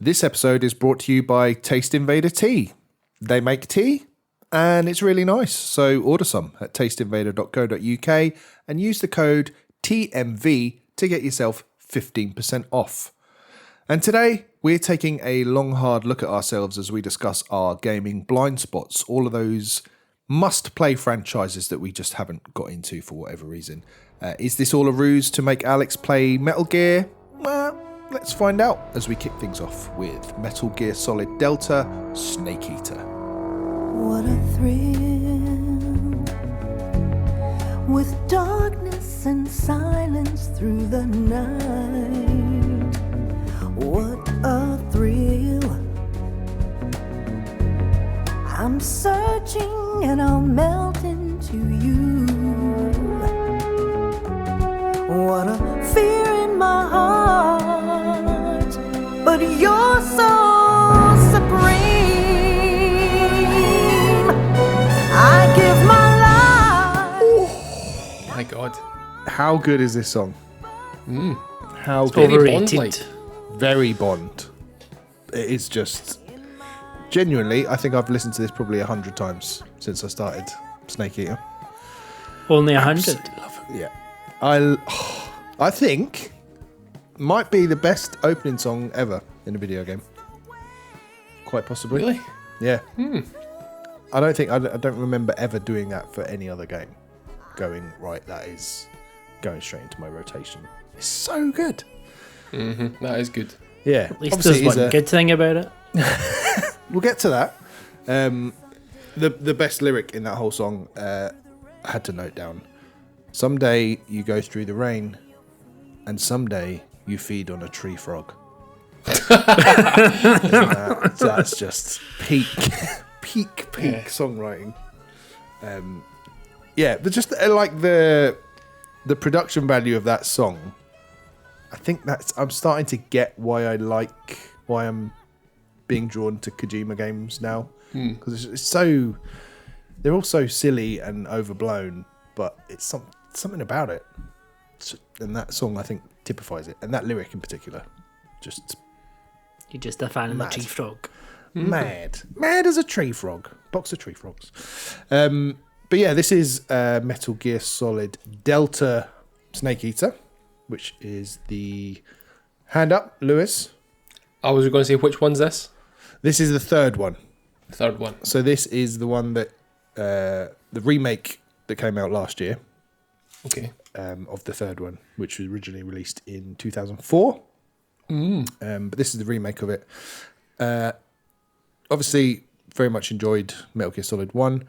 This episode is brought to you by Taste Invader Tea. They make tea and it's really nice. So order some at tasteinvader.co.uk and use the code TMV to get yourself 15% off. And today we're taking a long, hard look at ourselves as we discuss our gaming blind spots, all of those must-play franchises that we just haven't got into for whatever reason. Is this all a ruse to make Alex play Metal Gear? Well, let's find out as we kick things off with Metal Gear Solid Delta Snake Eater. What a thrill, with darkness and silence through the night. What a thrill, I'm searching and I'll melt into you. What a fear in my heart, but you're so supreme. I give my life. My God. How good is this song? How Very good? Bond-like. Very Bond. It is just... Genuinely, I think I've listened to this probably 100 times since I started Snake Eater. Only 100. Yeah. I think might be the best opening song ever in a video game. Quite possibly. Really? Yeah. I don't remember ever doing that for any other game. Going, right, that is going straight into my rotation. It's so good. That is good. Yeah. At least Obviously, there's it is one good thing about it. We'll get to that. The best lyric in that whole song, I had to note down. Someday you go through the rain, and someday you feed on a tree frog. That's just peak songwriting. But just like the production value of that song. I think I'm starting to get why I'm being drawn to Kojima games now, because it's so, they're all so silly and overblown, but it's something about it, and that song I think typifies it, and that lyric in particular, just You're just a fan of the Mad. tree frog. mad as a tree frog, box of tree frogs. But yeah, this is Metal Gear Solid Delta Snake Eater, which is the hand up, Lewis. I was going to say, which one's this? This is the third one. The third one. So this is the one that the remake that came out last year. Okay. Of the third one, which was originally released in 2004. But this is the remake of it. Obviously, very much enjoyed Metal Gear Solid 1.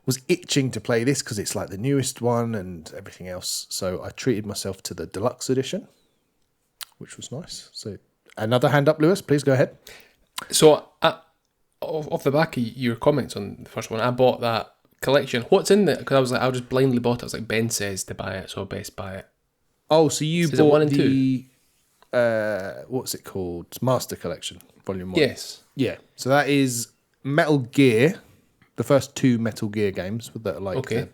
Was itching to play this because it's like the newest one and everything else. So I treated myself to the deluxe edition, which was nice. So another hand up, Lewis. Please go ahead. So, off the back of your comments on the first one, I bought that collection. What's in there? Because I just blindly bought it. I was like, Ben says to buy it, so I best buy it. Oh, so you Is it bought 1 and the... what's it called? Master Collection, Volume 1. Yes. Yeah. So that is Metal Gear, the first two Metal Gear games that are like the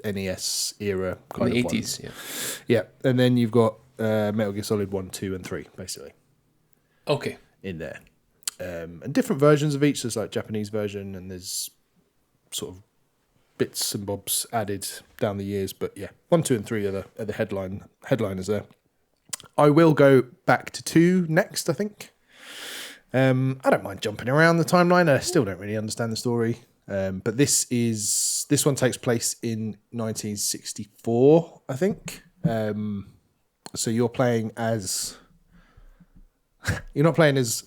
NES era kind In of the ones. 80s, Yeah. And then you've got Metal Gear Solid 1, 2, and 3, basically, Okay. in there. And different versions of each. There's like Japanese version, and there's sort of bits and bobs added down the years. But yeah, 1, 2, and 3 are the headliners there. I will go back to 2 next, I think. I don't mind jumping around the timeline. I still don't really understand the story. But this one takes place in 1964, I think. So you're playing as... You're not playing as...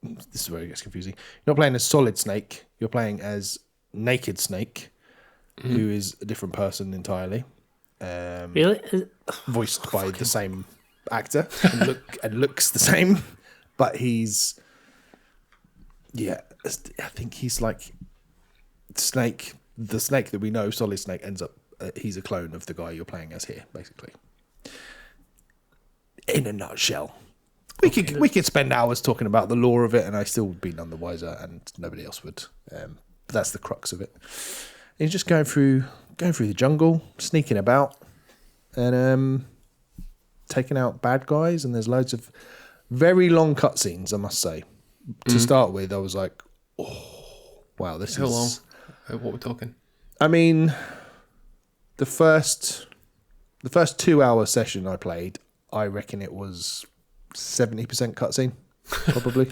This is where it gets confusing. You're not playing as Solid Snake. You're playing as Naked Snake, who is a different person entirely. Really? Voiced by the same actor and looks the same, but he's... Yeah, I think he's like Snake. The Snake that we know, Solid Snake, ends up... he's a clone of the guy you're playing as here, basically. In a nutshell. We could spend hours talking about the lore of it, and I still would be none the wiser, and nobody else would. But that's the crux of it. He's just going through the jungle, sneaking about, and taking out bad guys. And there's loads of Very long cutscenes, I must say. To start with, I was like, oh, wow, this How is... long? What we're talking? I mean, the first 2-hour session I played, I reckon it was 70% cutscene, probably.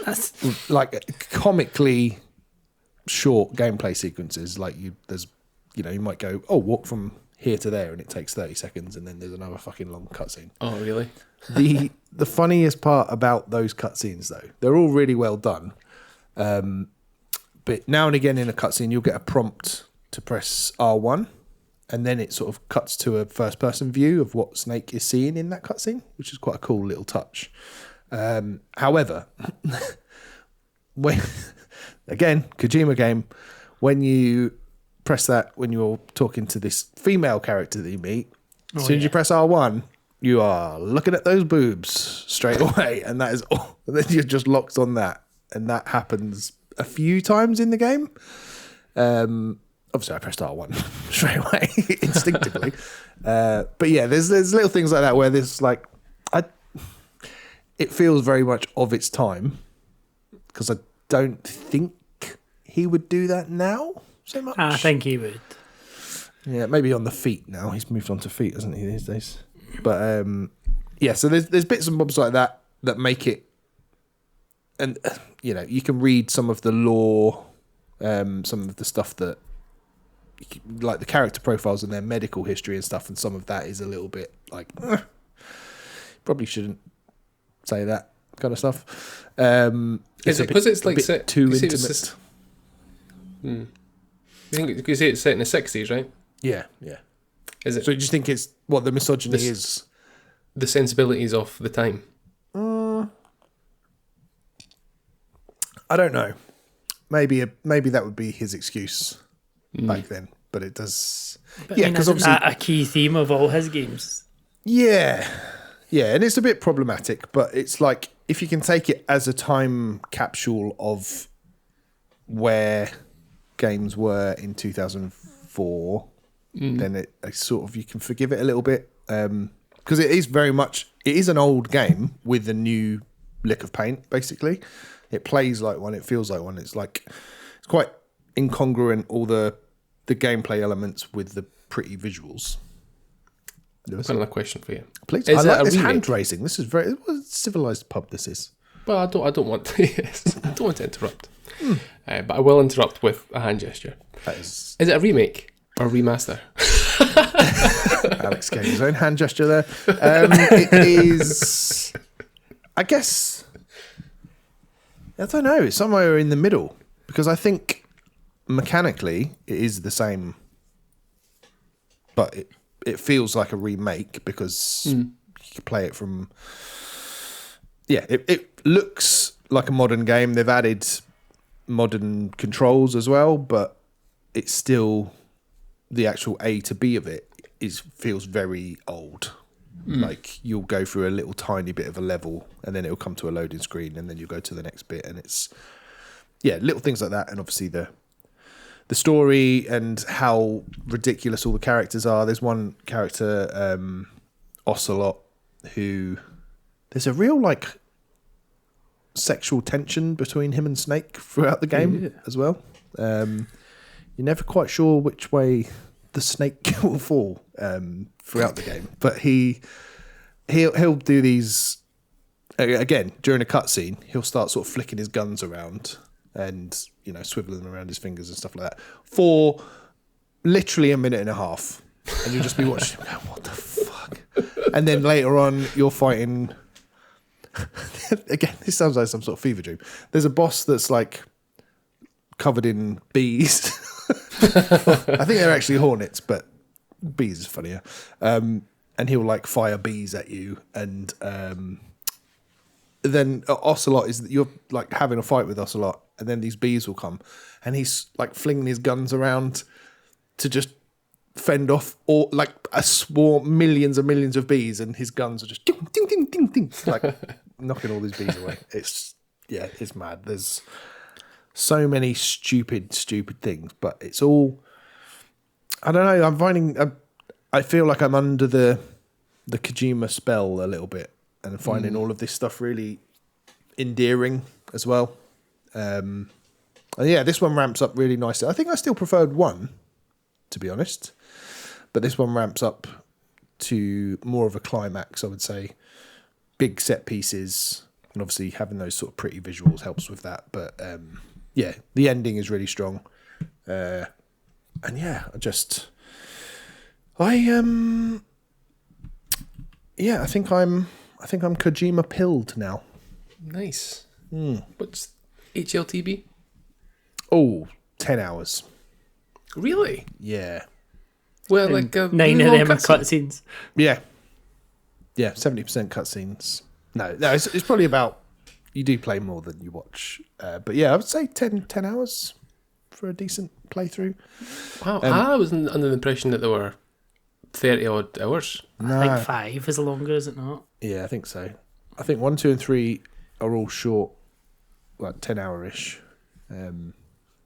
That's Like comically short gameplay sequences. Like you might go, oh, walk from here to there, and it takes 30 seconds, and then there's another fucking long cutscene. Oh, really? The funniest part about those cutscenes, though, they're all really well done. But now and again in a cutscene, you'll get a prompt to press R1, and then it sort of cuts to a first-person view of what Snake is seeing in that cutscene, which is quite a cool little touch. However, when again, Kojima game, when you press that, when you're talking to this female character that you meet, as soon as you press R1, you are looking at those boobs straight away, and that is all. And then you're just locked on that, and that happens a few times in the game. Obviously, I pressed R1 straight away instinctively, but yeah, there's little things like that where there's like, it feels very much of its time, because I don't think he would do that now so much. I think he would. Yeah, maybe on the feet now. He's moved on to feet, hasn't he, these days? But yeah, so there's bits and bobs like that make it, and you can read some of the lore, some of the stuff that, like the character profiles and their medical history and stuff, and some of that is a little bit like, probably shouldn't say that kind of stuff. Is it because it's like set too you say intimate? it's you think you say it's set in the 60s, right? Yeah. Is it So you just think it's what the misogyny is? the sensibilities of the time? I don't know. Maybe that would be his excuse back then, but it does. But, Yeah, because isn't obviously, that a key theme of all his games? yeah, and it's a bit problematic, but it's like if you can take it as a time capsule of where games were in 2004, then it sort of, you can forgive it a little bit, because it is an old game with a new lick of paint. Basically, it plays like one, it feels like one. It's quite incongruent, all the gameplay elements with the pretty visuals. I've got another question for you. Please, Is I it like a this remake? hand raising. This is what a civilized pub this is. Well, I don't want to. Yes, I don't want to interrupt, but I will interrupt with a hand gesture. That is Is it a remake or a remaster? Alex getting his own hand gesture there. It is, I guess, I don't know, it's somewhere in the middle, because I think mechanically it is the same, but it feels like a remake because you can play it from. Yeah, it looks like a modern game. They've added modern controls as well, but it's still, the actual A to B of it feels very old. Like you'll go through a little tiny bit of a level, and then it'll come to a loading screen, and then you'll go to the next bit, and it's little things like that, and obviously the story and how ridiculous all the characters are. There's one character, Ocelot, who there's a real like sexual tension between him and Snake throughout the game as well. You're never quite sure which way the snake will fall throughout the game, but he'll do these again during a cutscene. He'll start sort of flicking his guns around and swiveling them around his fingers and stuff like that for literally a minute and a half, and you'll just be watching him go, what the fuck? And then later on you're fighting again, this sounds like some sort of fever dream. There's a boss that's like covered in bees. I think they're actually hornets, but bees is funnier. And he'll like fire bees at you, and then Ocelot is, you're like having a fight with Ocelot, and then these bees will come, and he's like flinging his guns around to just fend off all like a swarm, millions and millions of bees, and his guns are just ding, ding, ding, ding, ding, like knocking all these bees away. It's mad. There's so many stupid things, but it's all, I don't know, I feel like I'm under the Kojima spell a little bit, and finding all of this stuff really endearing as well. And yeah, this one ramps up really nicely. I think I still preferred 1, to be honest, but this one ramps up to more of a climax, I would say. Big set pieces, and obviously having those sort of pretty visuals helps with that. But yeah, the ending is really strong. And yeah, I think I'm Kojima pilled now. Nice. What's HLTB? Oh, 10 hours. Really? Yeah. Well, like 9 of really them long are cutscene. cutscenes. Yeah. Yeah, 70% cutscenes. No, it's probably about, you do play more than you watch. But yeah, I would say 10 hours for a decent playthrough. Wow, I was under the impression that there were 30 odd hours. No. I think 5 is longer, is it not? Yeah, I think so. I think 1, 2, and 3 are all short, like 10-hour-ish,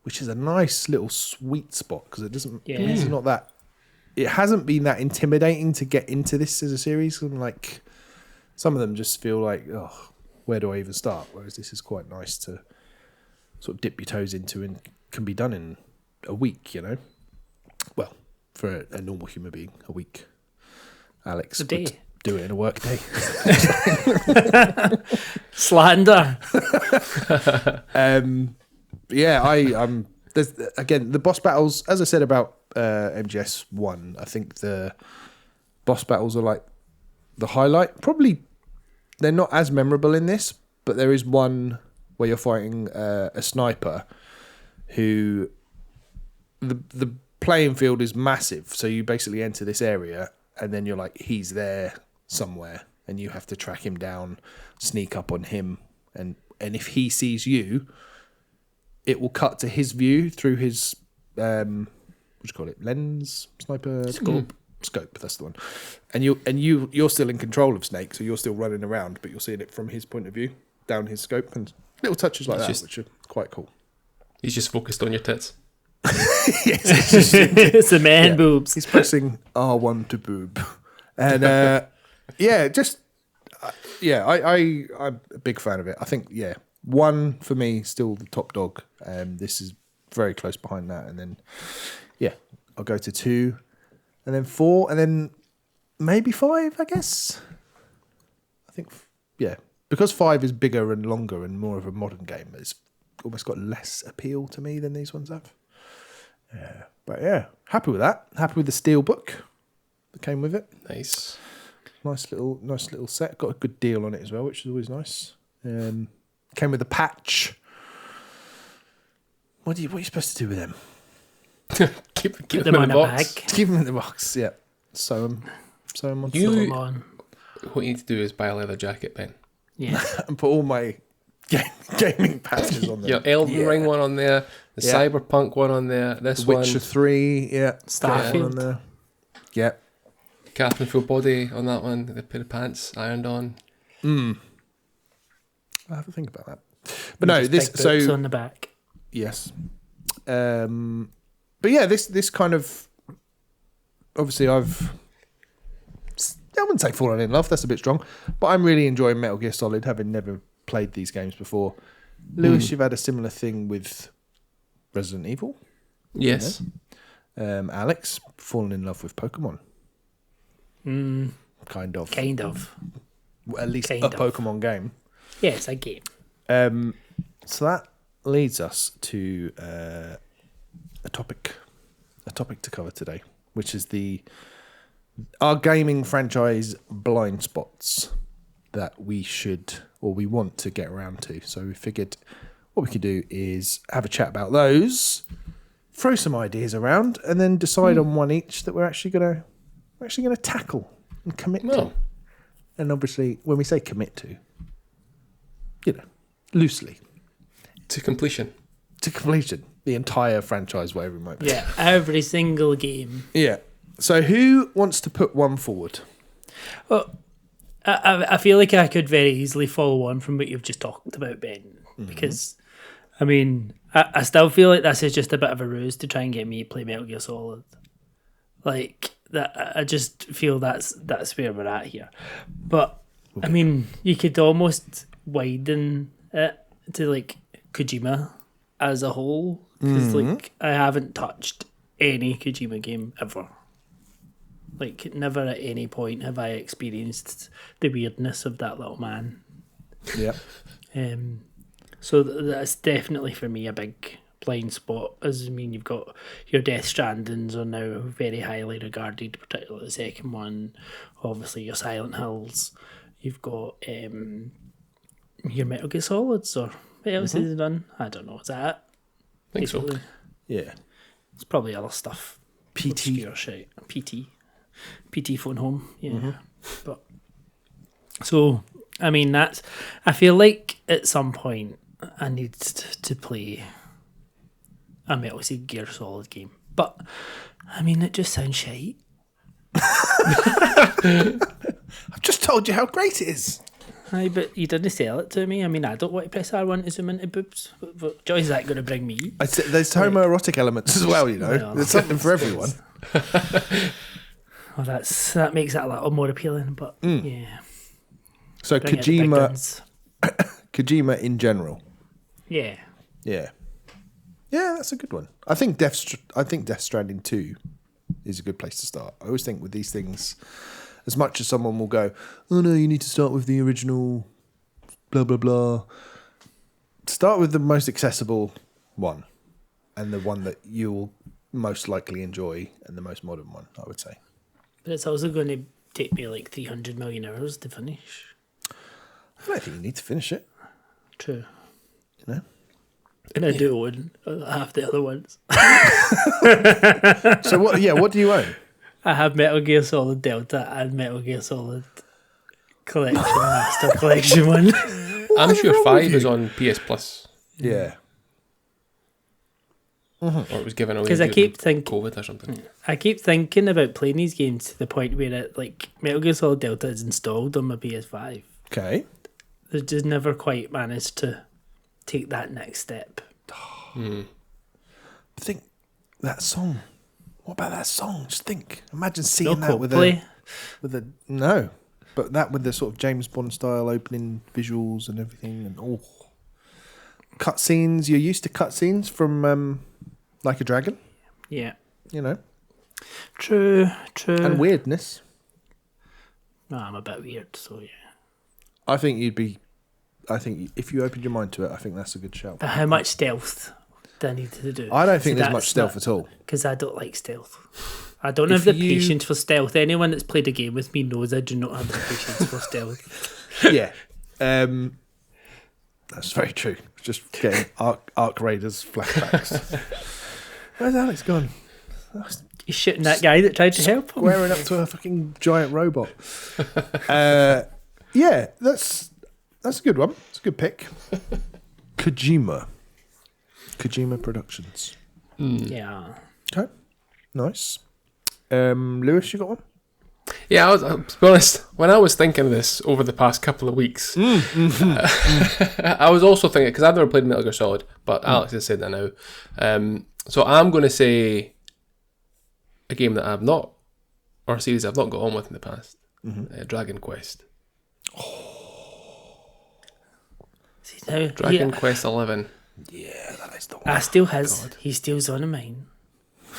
which is a nice little sweet spot because it doesn't. Yeah. It's not that. It hasn't been that intimidating to get into this as a series. And like, some of them just feel like, oh, where do I even start? Whereas this is quite nice to sort of dip your toes into and can be done in a week. You know, well, for a normal human being, a week. Alex A day. would do it in a work day. Slander. Yeah, I'm. There's again the boss battles. As I said about MGS 1, I think the boss battles are like the highlight. Probably they're not as memorable in this, but there is one where you're fighting a sniper who the playing field is massive. So you basically enter this area, and then you're like, he's there somewhere, and you have to track him down, sneak up on him, and if he sees you, it will cut to his view through his what do you call it? Lens, sniper, scope. That's the one. And you're still in control of Snake, so you're still running around, but you're seeing it from his point of view, down his scope, and little touches like that, which are quite cool. He's just focused on your tits. Yes, it's just, It's the man boobs. he's pressing R1 to boob, and yeah, just I'm a big fan of it. I think 1 for me still the top dog. This is very close behind that, and then I'll go to 2, and then 4, and then maybe 5. I guess. I think because 5 is bigger and longer and more of a modern game. It's almost got less appeal to me than these ones have. Yeah, but yeah, happy with that. Happy with the steel book that came with it. Nice. Nice little set. Got a good deal on it as well, which is always nice. Came with a patch. What are you supposed to do with them? keep Put them in the a box. bag. Keep them in the box. Yeah. Sew them on. You- Put 'em on. What you need to do is buy a leather jacket, Ben. Yeah. and put all my gaming patches on there. Your Elden Ring one on there, the Yeah. Cyberpunk one on there, this Witcher one, 3. Yeah. Starfield. One on there. Yeah. Captain Full Body on that one, the pair of pants ironed on. I'll have to think about that. But no, Just this big books so on the back. yes. But yeah, this kind of obviously I wouldn't say fallen in love, that's a bit strong, but I'm really enjoying Metal Gear Solid, having never played these games before. Lewis, you've had a similar thing with Resident Evil. Yes. Alex, fallen in love with Pokemon. Kind of. Kind of. At least kind a of. Pokemon game. Yeah, it's a game. So that leads us to a topic to cover today, which is our gaming franchise blind spots that we should or we want to get around to. So we figured what we could do is have a chat about those, throw some ideas around, and then decide on one each that we're actually gonna tackle and commit to. Well. And obviously, when we say commit to, loosely To completion. to completion, the entire franchise, whatever it might be. Yeah, every single game. Yeah. So who wants to put one forward? Well, I feel like I could very easily follow on from what you've just talked about, Ben, because, I mean, I still feel like this is just a bit of a ruse to try and get me to play Metal Gear Solid. Like, that, I just feel that's where we're at here. But I mean, you could almost widen it to like Kojima as a whole, because like I haven't touched any Kojima game ever. Like, never at any point have I experienced the weirdness of that little man. Yeah. So that's definitely for me a big blind spot. As I mean, you've got your Death Strandings are now very highly regarded, particularly the second one. Obviously, your Silent Hills. You've got your Metal Gear Solids, or what else is done? I don't know. Is that it? I think so. Basically, Yeah. it's probably other stuff. PT. Obscure shit. PT phone home. Yeah. But so I mean, I feel like at some point I need to play a Metal Gear Solid game. But I mean, it just sounds shite. I've just told you how great it is. Aye, but you didn't sell it to me. I mean, I don't want to press R1 to zoom into boobs. What joy is that going to bring me? I said, there's homoerotic elements as well, you know. Well, There's something for everyone. Well, that makes it a little more appealing. But yeah, So bring out the big guns. Kojima in general. Yeah. Yeah. Yeah, that's a good one. I think Death Stranding 2 is a good place to start. I always think with these things, as much as someone will go, oh no, you need to start with the original, blah, blah, blah. Start with the most accessible one and the one that you'll most likely enjoy and the most modern one, I would say. But it's also going to take me like 300 million hours to finish. I don't think you need to finish it, True. you know. And I do own half the other ones. So what do you own? I have Metal Gear Solid Delta and Metal Gear Solid Collection Master Collection 1. I'm sure 5 is on PS Plus, Yeah. or it was given away 'Cause I during keep thinking- COVID or something. I keep thinking about playing these games to the point where it, like, Metal Gear Solid Delta is installed on my PS5. Okay. They just never quite managed to take that next step. Think that song. What about that song? Just think. Imagine seeing No that with Coldplay. no, but that with the sort of James Bond style opening visuals and everything, and cutscenes. You're used to cutscenes from Like a Dragon, Yeah. you know, True. and weirdness. No, I'm a bit weird, so yeah. I think if you opened your mind to it, I think that's a good shout. But how much stealth do I need to do? I don't think there's much stealth at all. Because I don't like stealth. I don't have the patience for stealth. Anyone that's played a game with me knows I do not have the patience for stealth. Yeah, that's very true. Just getting Arc Raiders flashbacks. Where's Alex gone? He's shooting that guy that tried to help him. Squaring up to a fucking giant robot. Yeah, that's a good one. It's a good pick. Kojima Productions. Yeah. Okay, nice. Lewis, you got one? Yeah, to be honest, when I was thinking of this over the past couple of weeks, I was also thinking, because I've never played Metal Gear Solid, but Alex has said that now. So I'm going to say a game that I've not, or a series I've not got on with in the past, Dragon Quest. See, now, Dragon Quest 11. Yeah, that is the one. I steal his. He steals one of mine.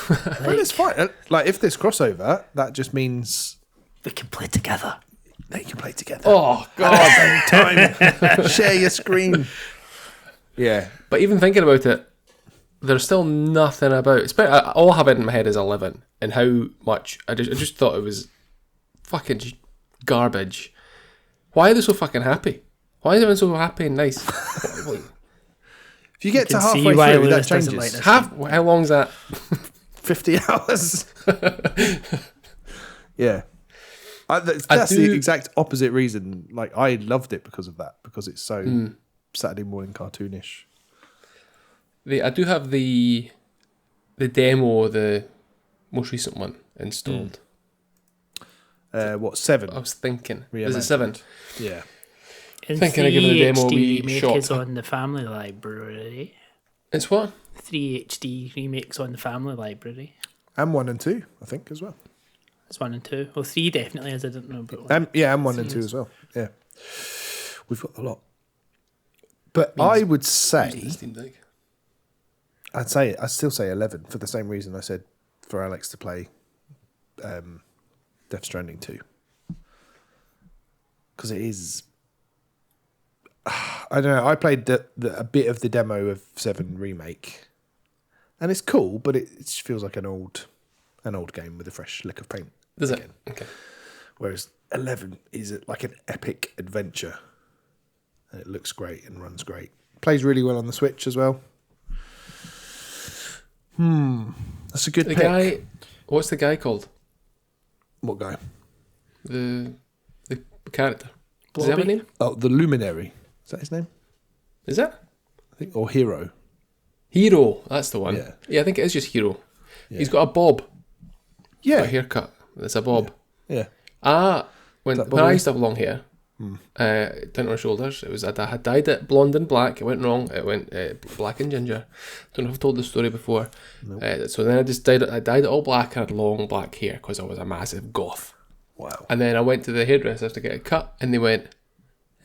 Well, it's fine. Like, if there's crossover, that just means We can play together. they can play together. Oh, God. Time. Share your screen. Yeah. But even thinking about it, there's still nothing about. All I have it in my head is 11, and how much I just thought it was fucking garbage. Why are they so fucking happy? Why is everyone so happy and nice? If you get to can see halfway why through, that Lewis doesn't changes. like this. How long's that? 50 hours. Yeah. That's the exact opposite reason. Like, I loved it because of that, because it's so Saturday morning cartoonish. I do have the demo, the most recent one, installed. 7? I was thinking, Yeah, is it man. 7? Yeah. And Thinking of giving the demo a 3 wee remake shot. is on the Family Library. It's what? 3 HD remakes on the Family Library. And 1 and 2, I think, as well. It's 1 and 2. Well, 3 definitely is. I didn't know about 1. Yeah, and 1 and 2 as well. Yeah. We've got a lot. But I would say, Steam Deck. I'd still say 11 for the same reason I said for Alex to play Death Stranding 2. Because it is... I don't know, I played a bit of the demo of 7 Remake. And it's cool, but it just feels like an old game with a fresh lick of paint. Does again. it? Okay. Whereas 11 is like an epic adventure. And it looks great and runs great. Plays really well on the Switch as well. That's a good pick. What's the guy called? What guy? The character. Does he have a name? Oh, the Luminary. Is that his name? Is it? I think, or Hero. Hero, that's the one. Yeah. Yeah, I think it is just Hero. Yeah. He's got a bob. Yeah. A haircut. It's a bob. Yeah. When I used to have long hair, down to my shoulders, I had dyed it blonde and black. It went wrong. It went black and ginger. Don't know if I've told this story before. Nope. So then I just dyed it all black and had long black hair because I was a massive goth. Wow. And then I went to the hairdresser to get it cut, and they went,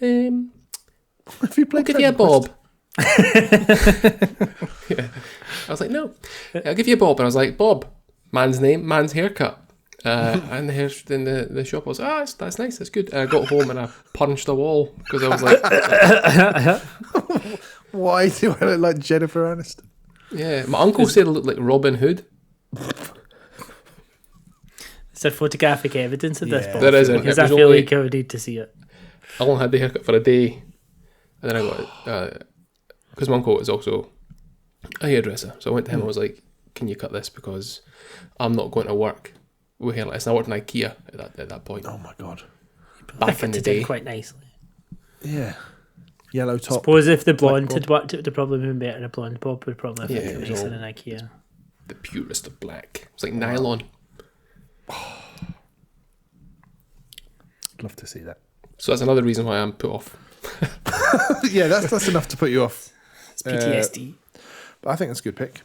Have you played I'll give you a bob. Yeah. I was like, no, I'll give you a bob. And I was like, Bob, man's name, man's haircut. And the shop was, that's nice, that's good. And I got home and I punched a wall because I was like, Why do I look like Jennifer Aniston? yeah. My uncle said I looked like Robin Hood. Is there photographic evidence of this? Yeah. Bob? There isn't. Because It I was feel only- like I would need to see it. I only had the haircut for a day, and then I got because my uncle was also a hairdresser, so I went to him and was like, "Can you cut this because I'm not going to work with hairless." And I worked in IKEA at that point. Oh my god. Back in the Fitted day. in quite nicely. Yeah. Yellow top. Suppose if the blonde had worked, it would have probably been better. A blonde bob would probably have Yeah, fit it was nicer all- in IKEA. The purest of black. It's like nylon. I'd love to see that. So that's another reason why I'm put off. Yeah, that's enough to put you off. It's PTSD. But I think that's a good pick.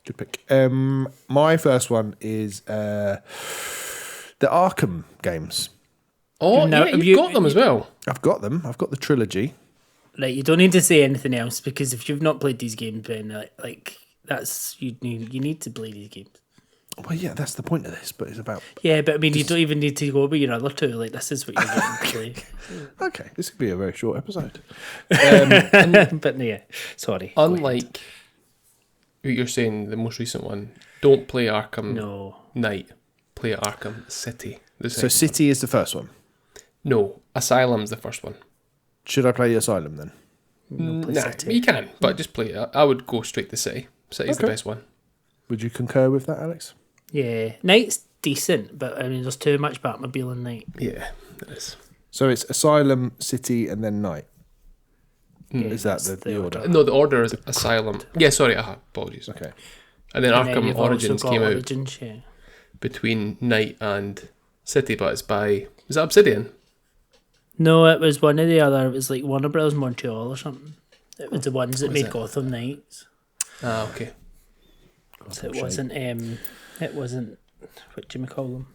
Good pick. My first one is the Arkham games. Oh, No, yeah, you've got them as well. I've got them. I've got the trilogy. Right, you don't need to say anything else because if you've not played these games, then like that's you need to play these games. Well, yeah, that's the point of this, but it's about... Yeah, but I mean, you don't even need to go over your other two. Like, this is what you're getting to play. Okay, this could be a very short episode. But no, yeah, sorry. Unlike what you're saying, the most recent one, don't play Arkham No. Knight. Play Arkham City. The So second City is the first one. one. No, Asylum's the first one. Should I play Asylum then? Nah, City. you can, but just play it. I would go straight to City. City's the Okay. best one. Would you concur with that, Alex? Yeah, Night's decent, but I mean, there's too much Batmobile in Night. Yeah, it is. So it's Asylum, City, and then Night. Yeah, Is that that's the order? No, the order is Asylum. Yeah, sorry, apologies. Okay. And then And then Arkham you've also Origins got came out Origins, yeah. between Night and City, but it's by... Is that Obsidian? No, it was one or the other. It was like Warner Brothers Montreal or something. It was the ones that What is made it? Gotham Knights. Ah, okay. So it wasn't. It wasn't. What do you call them?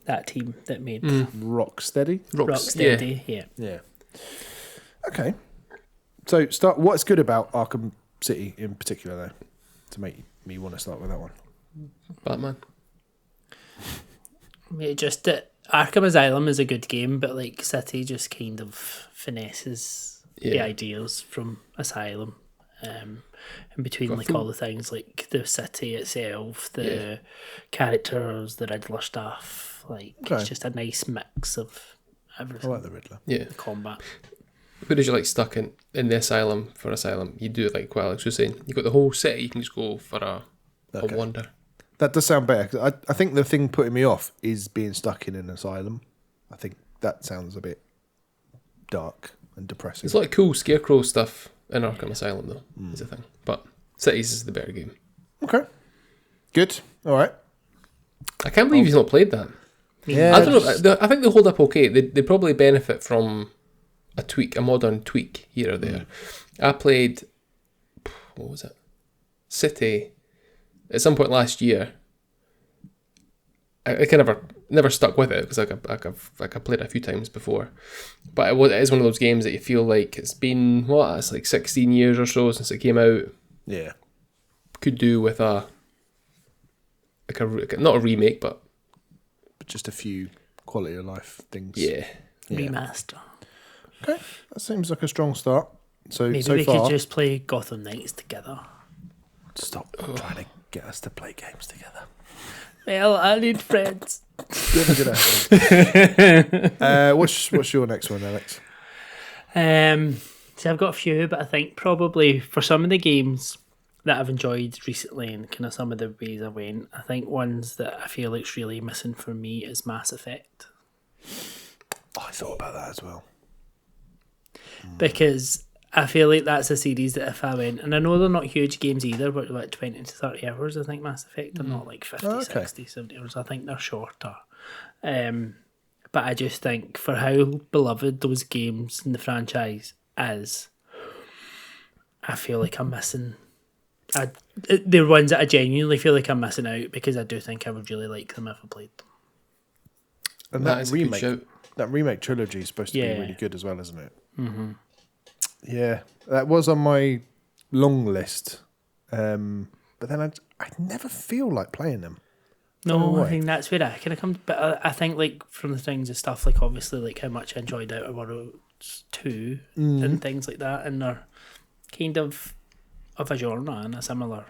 That team that made Rocksteady? Rocksteady. Yeah. Yeah. Okay. So what's good about Arkham City in particular, though, to make me want to start with that one? Batman. It just Arkham Asylum is a good game, but like City just kind of finesses the Yeah. ideas from Asylum. In between like all the things like the city itself, the characters, the Riddler stuff, like Okay. it's just a nice mix of I everything. like the Riddler. Yeah. The combat. Who did you like stuck in the Asylum for Asylum? You do it like what Alex was saying. You got the whole city, you can just go for a wander. That does sound better. 'Cause I think the thing putting me off is being stuck in an asylum. I think that sounds a bit dark and depressing. There's a lot of cool scarecrow stuff in Arkham Asylum, though, is the thing. But Cities is the better game. Okay. Good. All right. I can't believe you've not played that. Yeah. I don't know. I think they hold up okay. They probably benefit from a modern tweak here or there. I played, what was it? City at some point last year. I can never never stuck with it because I've played it a few times before. But it is one of those games that you feel like it's been it's like 16 years or so since it came out. Yeah. Could do with not a remake, but Just a few quality of life things. yeah. Remaster. Okay, that seems like a strong start. So Maybe so we far, could just play Gotham Knights together. stop trying to get us to play games together. Well, I need friends. Never gonna happen. What's your next one, Alex? See, I've got a few, but I think probably for some of the games that I've enjoyed recently and kind of some of the ways I went, I think ones that I feel like's really missing for me is Mass Effect. Oh, I thought about that as well. Because I feel like that's a series that if I went, and I know they're not huge games either, but like 20 to 30 hours, I think Mass Effect. They're not like 50, okay. 60, 70 hours. I think they're shorter. But I just think for how beloved those games in the franchise is, I feel like I'm missing. They're ones that I genuinely feel like I'm missing out because I do think I would really like them if I played them. And That is a good shout. that remake trilogy is supposed to Yeah. be really good as well, isn't it? Mm-hmm. Yeah, that was on my long list, but then I never feel like playing them. No, way. I think that's where I kind of come. But I think like from the things of stuff like obviously like how much I enjoyed Outer Worlds 2 and things like that, and they're kind of a genre and a similar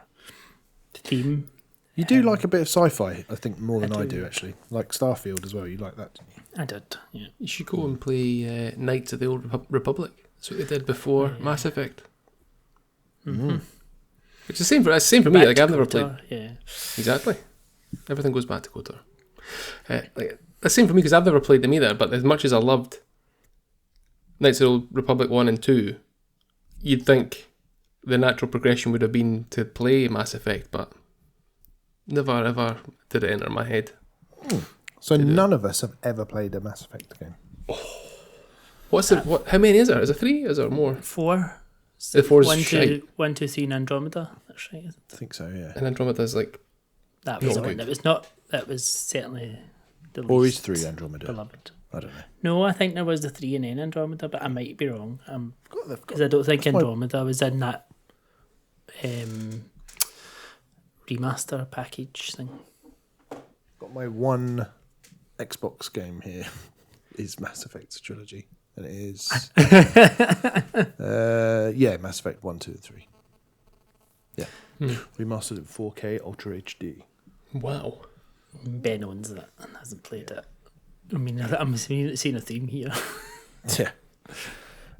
theme. You do like a bit of sci-fi, I think, more than I do. do actually. Like Starfield as well. You like that? I did, yeah. You should go and play Knights of the Old Republic. That's what they did before Mass Effect. Mm-hmm. It's the same for me. Back Like to I've never KOTOR, played. Yeah. Exactly. Everything goes back to KOTOR. Like the same for me because I've never played them either. But as much as I loved Knights of the Old Republic 1 and 2, you'd think the natural progression would have been to play Mass Effect, but never ever did it enter my head. So none of us have ever played a Mass Effect game. How many is there? Is there 3? Is there more? 4. The 4 is 1, shite. 2, 3 in Andromeda. That's right. I think so, yeah. And Andromeda's like That was Not the one. good. It was not. That was certainly the Or is least 3 Andromeda? beloved. I don't know. No, I think there was the 3 and then Andromeda, but I might be wrong. They've got- Because I don't think that's my- Andromeda was in that remaster package thing. got my one Xbox game here. Is Mass Effect trilogy, and it is Mass Effect 1, 2, and 3. Yeah, remastered in 4K Ultra HD. wow. Ben owns that and hasn't played it. I mean, I'm seeing a theme here.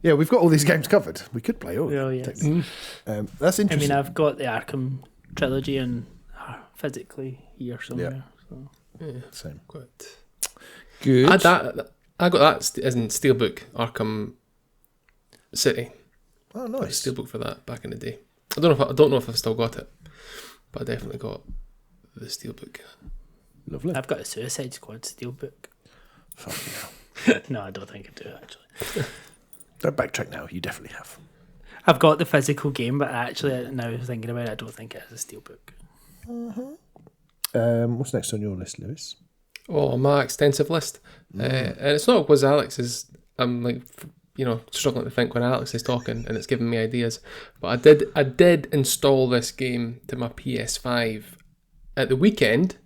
Yeah, we've got all these games covered. We could play all. of them, Oh, yes. technically. That's I interesting. mean, I've got the Arkham trilogy and physically here somewhere. So. Same. Quite. Good. I got that as in Steelbook Arkham City. Oh, Got a nice. Steelbook for that back in the day. I don't know if I've still got it, but I definitely got the Steelbook. Lovely. I've got a Suicide Squad steelbook. Fucking hell. No, I don't think I do actually. Don't backtrack now. You definitely have. I've got the physical game, but actually, now thinking about it, I don't think it has a steelbook. What's next on your list, Lewis? Oh, my extensive list, and it's not because Alex is. I'm like, struggling to think when Alex is talking, and it's giving me ideas. But I did install this game to my PS5 at the weekend.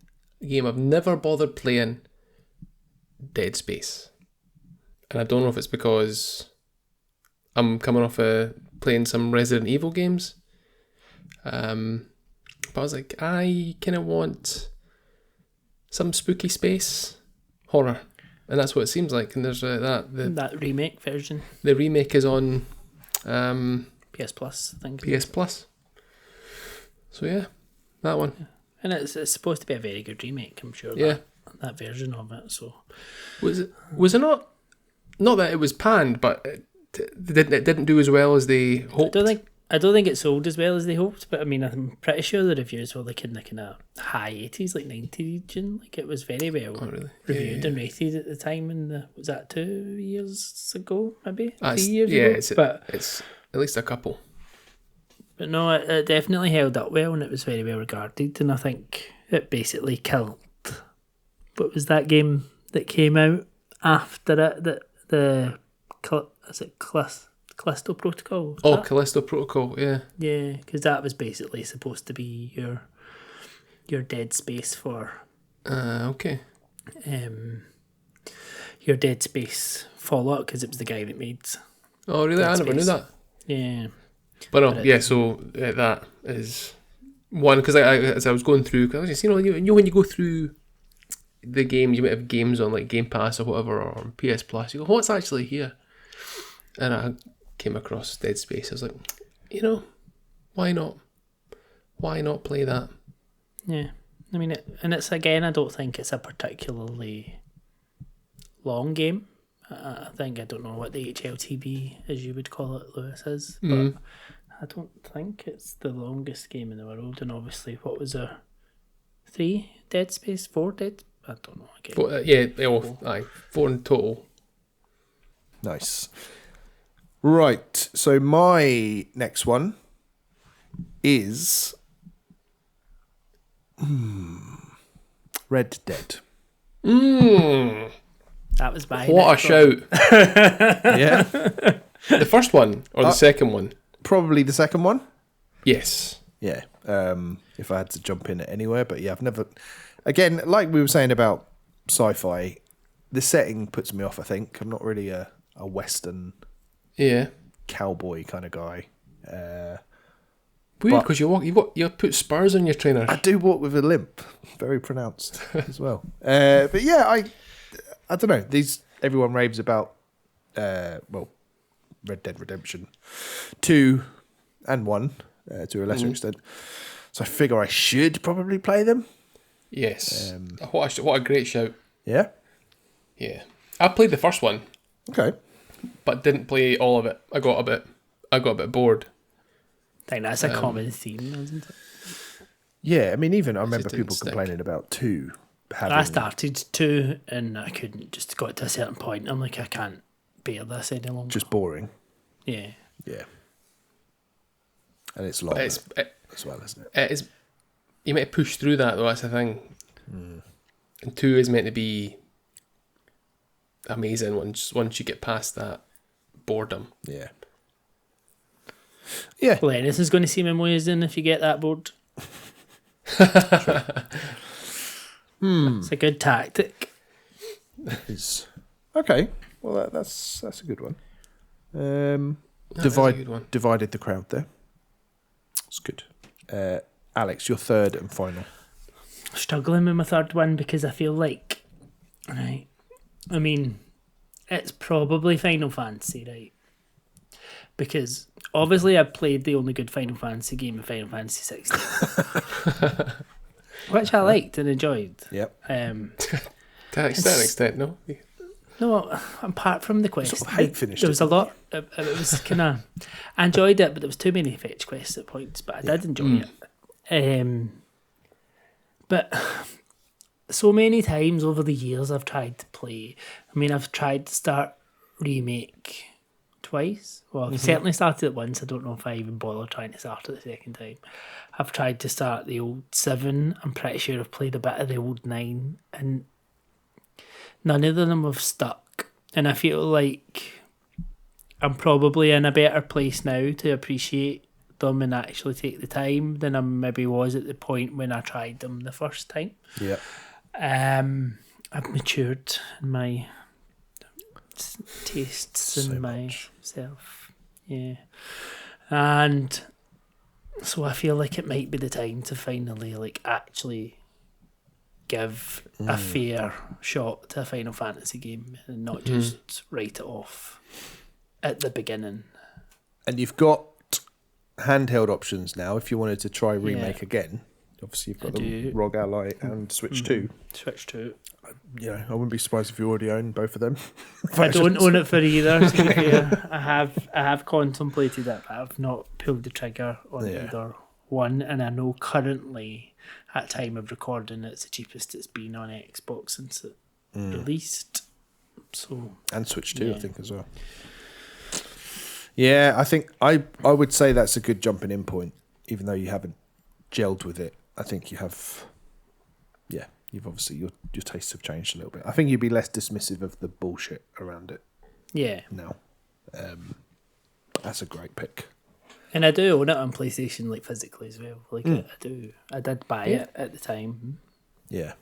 A game I've never bothered playing. Dead Space, and I don't know if it's because I'm coming off playing some Resident Evil games. But I was like, I kind of want some spooky space horror, and that's what it seems like. And there's That remake version, the remake is on PS Plus, I think. PS Plus. So yeah, that one. And it's supposed to be a very good remake, I'm sure. Yeah. That version of it. So Was it not that it was panned, but it didn't do as well as they hoped. I don't think it sold as well as they hoped, but I mean, I'm pretty sure the reviews were like in the kind of high 80s, like 90 region. Like it was very well really? reviewed and rated at the time. And was that 2 years ago, maybe 3 It's- years yeah, ago? it's at least a couple. But no, it definitely held up well, and it was very well regarded. And I think it basically killed what was that game that came out after it? Is it Callisto Protocol? Oh, Callisto Protocol, yeah. Yeah, because that was basically supposed to be your Dead Space for Okay. your Dead Space Fallout, because it was the guy that made. Oh, really? Dead I never knew Space. that. Yeah. But no, But yeah. So that is one because as I was going through, cause I was just, you know when you go through the games, you might have games on like Game Pass or whatever or on PS Plus. You go, what's actually here? And I came across Dead Space. I was like, why not? Why not play that? Yeah. I mean, it's again, I don't think it's a particularly long game. I think, I don't know what the HLTB, as you would call it, Lewis, is, but I don't think it's the longest game in the world. And obviously, what was there? 3 Dead Space? 4 Dead? I don't know. Again. 4 in total. Nice. Right. So my next one is Red Dead. That was my What a next one. shout! Yeah. The first one or the second one? Probably the second one. Yes. Yeah. If I had to jump in it anywhere, but yeah, I've never. Again, like we were saying about sci-fi, the setting puts me off. I think I'm not really a Western Yeah. cowboy kind of guy. Weird But- because you put spurs on your trainers. I do walk with a limp, very pronounced as well. But yeah, I don't know. Everyone raves about Red Dead Redemption 2 and 1 to a lesser extent. So I figure I should probably play them. Yes. What a great shout. Yeah. Yeah. I played the first one, Okay. but didn't play all of it. I got a bit bored. I think that's a common theme, isn't it? Yeah, I mean, even I remember just didn't people stick. complaining about 2 having. I started 2 and I couldn't, just got to a certain point. I'm like, I can't bear this any longer. Just boring. Yeah. Yeah. And it's long But it's as well, isn't it? it is. You might push through that though. That's the thing. And 2 is meant to be amazing once you get past that boredom. Yeah. Yeah. Well, anything's going to seem amazing if you get that bored. It's a good tactic. Is okay. Well, that's a good one. That is a good one. Divided the crowd there. It's good. Alex, your third and final. Struggling with my third one because I feel like, right, I mean, it's probably Final Fantasy, right? Because obviously I played the only good Final Fantasy game in Final Fantasy 16, which I liked and enjoyed. Yep. To an extent, no. No, apart from the quest, Sort of hate finished there was it, a lot. It was kind of, I enjoyed it, but there was too many fetch quests at points. But I did enjoy it. But so many times over the years, I've tried to play. I mean, I've tried to start Remake twice. Well, I've certainly started it once. I don't know if I even bother trying to start it the second time. I've tried to start the old 7. I'm pretty sure I've played a bit of the old 9, and none of them have stuck. And I feel like I'm probably in a better place now to appreciate them and actually take the time than I maybe was at the point when I tried them the first time. Yeah. I've matured in my tastes So and much. myself. Yeah. And so I feel like it might be the time to finally actually give a fair shot to a Final Fantasy game and not just write it off at the beginning. And you've got handheld options now if you wanted to try Remake again. Obviously, you've got I the do. ROG Ally and Switch 2. Switch to it. Yeah, I wouldn't be surprised if you already own both of them. I don't own it for either, to be fair. I have contemplated it, but I've not pulled the trigger on either one. And I know currently, at time of recording, it's the cheapest it's been on Xbox since it released. So And Switch 2, Yeah. I think, as well. Yeah, I think I would say that's a good jumping in point, even though you haven't gelled with it. I think you have you've obviously your tastes have changed a little bit. I think you'd be less dismissive of the bullshit around it Yeah. now. That's a great pick. And I do own it on PlayStation, like physically as well. Like I do. I did buy it at the time. Yeah.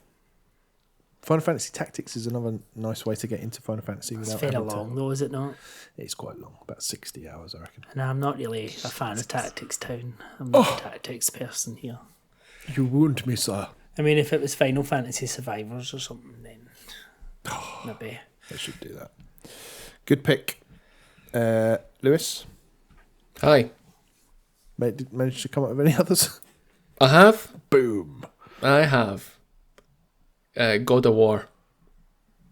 Final Fantasy Tactics is another nice way to get into Final Fantasy It's without very having long, though, is it not? It's quite long, about 60 hours, I reckon. And I'm not really a fan of Tactics Town. I'm not a tactics person here. You wound me, sir. I mean, if it was Final Fantasy Survivors or something, then maybe. I should do that. Good pick. Lewis, Hi. managed to come up with any others? I have. Boom. I have. God of War.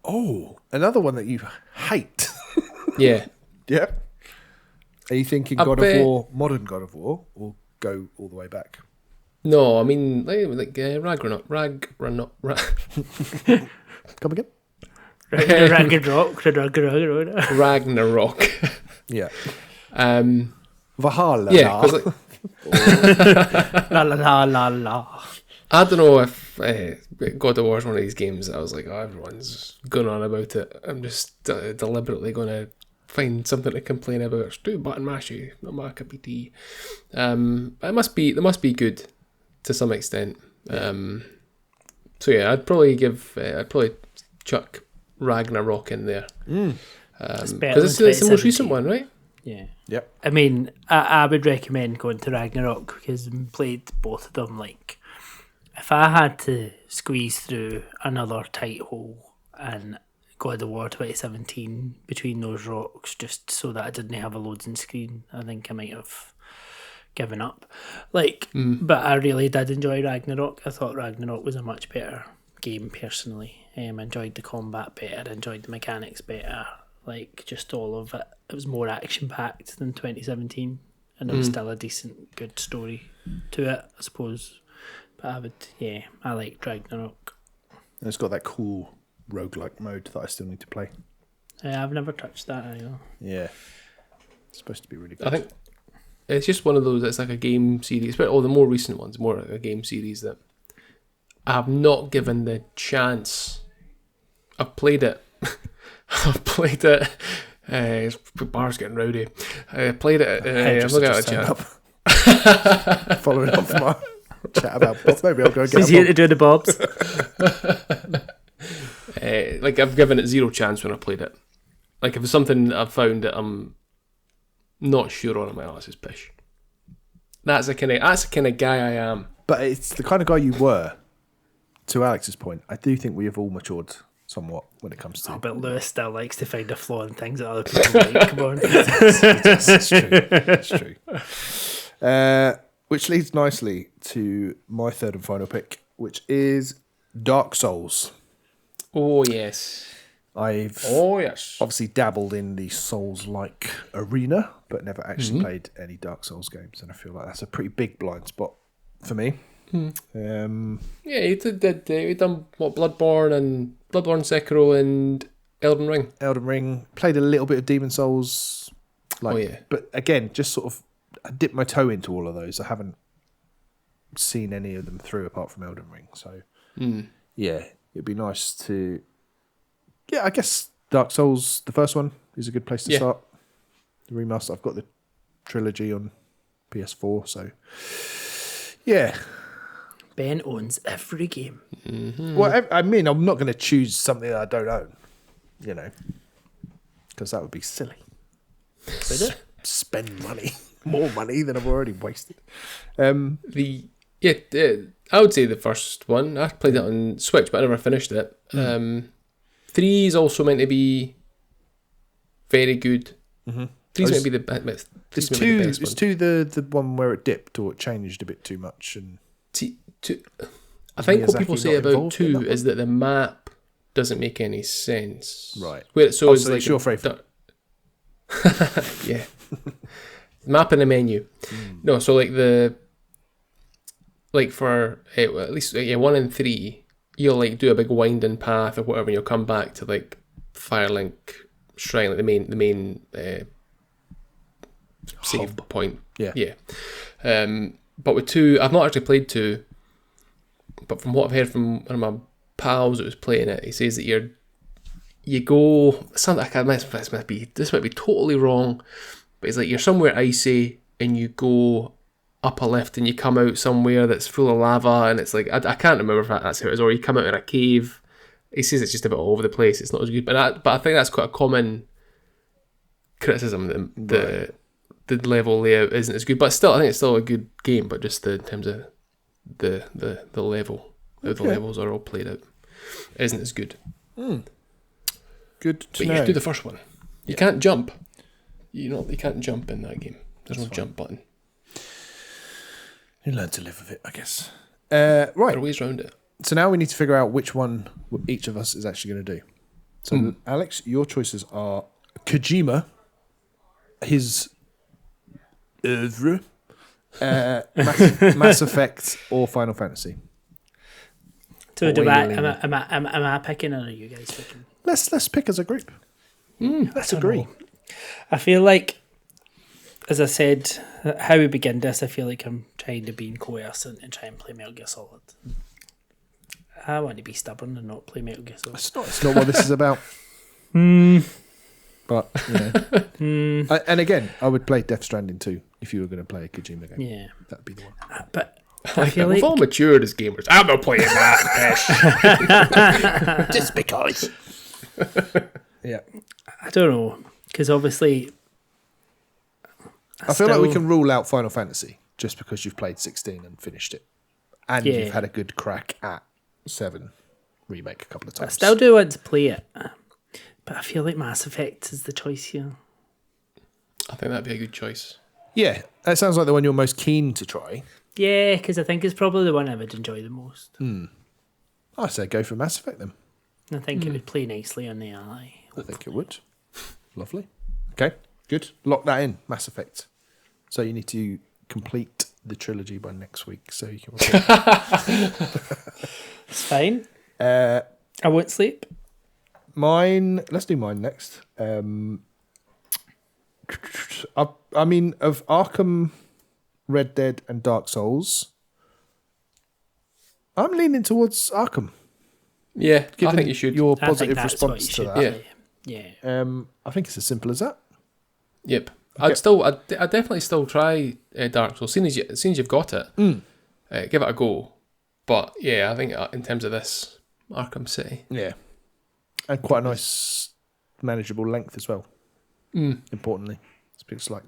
Oh, another one that you hate. Yeah. Yep. Are you thinking I God bet- of War, modern God of War, or go all the way back? No, I mean like Ragnarok. Come again? Ragnarok. Ragnarok. Yeah. Um, Valhalla. yeah, 'cause, like, La la la la la. I don't know if God of War is one of these games that I was like, oh, everyone's going on about it. I'm just deliberately going to find something to complain about. It's too button mashy, not my cup of tea. It must be good to some extent. So yeah, I'd probably chuck Ragnarok in there because it's the most recent one, right? Yeah. Yep. I mean, I would recommend going to Ragnarok because I played both of them. Like, if I had to squeeze through another tight hole and God of War 2017 between those rocks just so that I didn't have a loading screen, I think I might have given up. Like, but I really did enjoy Ragnarok. I thought Ragnarok was a much better game personally. I enjoyed the combat better, enjoyed the mechanics better. Like, just all of it. It was more action-packed than 2017. And there was still a decent, good story to it, I suppose. But I like Ragnarok. And it's got that cool roguelike mode that I still need to play. I've never touched that either. Yeah. It's supposed to be really good. I think it's just one of those. It's like a game series, but all the more recent ones, more like a game series that I have not given the chance. I've played it. I've played it. The bar's getting rowdy. I played it. I've not got a chance. Following on from our chat about Bob, maybe I'll go get He's a here Bob. to do the bobs. Like I've given it zero chance when I played it. Like if it's something I've found that I'm not sure on, I'm like, oh, this is pish. That's the kind of guy I am. But it's the kind of guy you were. To Alex's point, I do think we have all matured somewhat when it comes to. Oh, but Lewis still likes to find a flaw in things that other people like. Come on. It's true. It's true. Which leads nicely to my third and final pick, which is Dark Souls. Oh yes. I've Yes. obviously dabbled in the Souls-like arena, but never actually played any Dark Souls games, and I feel like that's a pretty big blind spot for me. Yeah, you done what, Bloodborne, Sekiro, and Elden Ring. Elden Ring, played a little bit of Demon Souls, but again, just sort of I dipped my toe into all of those. I haven't seen any of them through apart from Elden Ring, so yeah, it'd be nice to. Yeah, I guess Dark Souls, the first one, is a good place to start. The remaster, I've got the trilogy on PS4, so yeah. Ben owns every game. Well, I mean, I'm not going to choose something that I don't own, because that would be silly. Spend money, more money than I've already wasted. I would say the first one. I played it on Switch, but I never finished it. 3 is also meant to be very good. 3's meant to be the best. Is two the one where it dipped or it changed a bit too much? And I think what people Miyazaki say not about involved in 2 that is that the map doesn't make any sense. Right. So it's so like it's your favourite. Yeah. Map in the menu. No, so for at least 1 and 3, you'll like do a big winding path or whatever, and you'll come back to like Firelink Shrine, like the main save point. Yeah. But with 2, I've not actually played 2, but from what I've heard from one of my pals that was playing it, he says that you go something. This might be totally wrong, but it's like you're somewhere icy and you go up a lift and you come out somewhere that's full of lava, and it's like I can't remember if that's how it is, or you come out in a cave. He says it's just a bit all over the place. It's not as good, but I think that's quite a common criticism that the level layout isn't as good. But still, I think it's still a good game. But just in terms of the level, how the levels are all played out, isn't as good. Good to But know. you should do the first one. You can't jump. You can't jump in that game. There's no jump button. You learn to live with it, I guess. There Right. are ways around it. So now we need to figure out which one each of us is actually going to do. So, Alex, your choices are Kojima, his oeuvre, Mass Effect, or Final Fantasy. So What do way I? you leaning? Am I picking, or are you guys picking? Let's pick as a group. Let's agree. I feel like, as I said, how we begin this, I feel like I'm trying to be coercent and try and play Metal Gear Solid. I want to be stubborn and not play Metal Gear Solid. It's not what this is about. But, and again, I would play Death Stranding too if you were going to play a Kojima game. Yeah, That'd be the one. but I feel We've all like matured as gamers. I'm not playing that. Just because. Yeah. I don't know, because obviously I feel like we can rule out Final Fantasy just because you've played 16 and finished it. And Yeah. you've had a good crack at 7 remake a couple of I times. still do want to play it, but I feel like Mass Effect is the choice here. I think that'd be a good choice. Yeah, that sounds like the one you're most keen to try. Yeah, because I think it's probably the one I would enjoy the most. I say go for Mass Effect then. I think it would play nicely on the Ally. I think it would. Lovely. Okay, good. Lock that in, Mass Effect. So you need to complete the trilogy by next week so you can record. It's fine. I I won't sleep. let's do mine next. I mean, of Arkham, Red Dead, and Dark Souls, I'm leaning towards Arkham. Yeah, I Given think you should. Your I think positive that's response what you to should that. play. Yeah. I think it's as simple as that. Yep. I'd definitely still try Dark Souls. Seeing as you've got it, give it a go. But yeah, I think in terms of this, Arkham City. Yeah. And quite a nice, manageable length as well. Importantly. It's like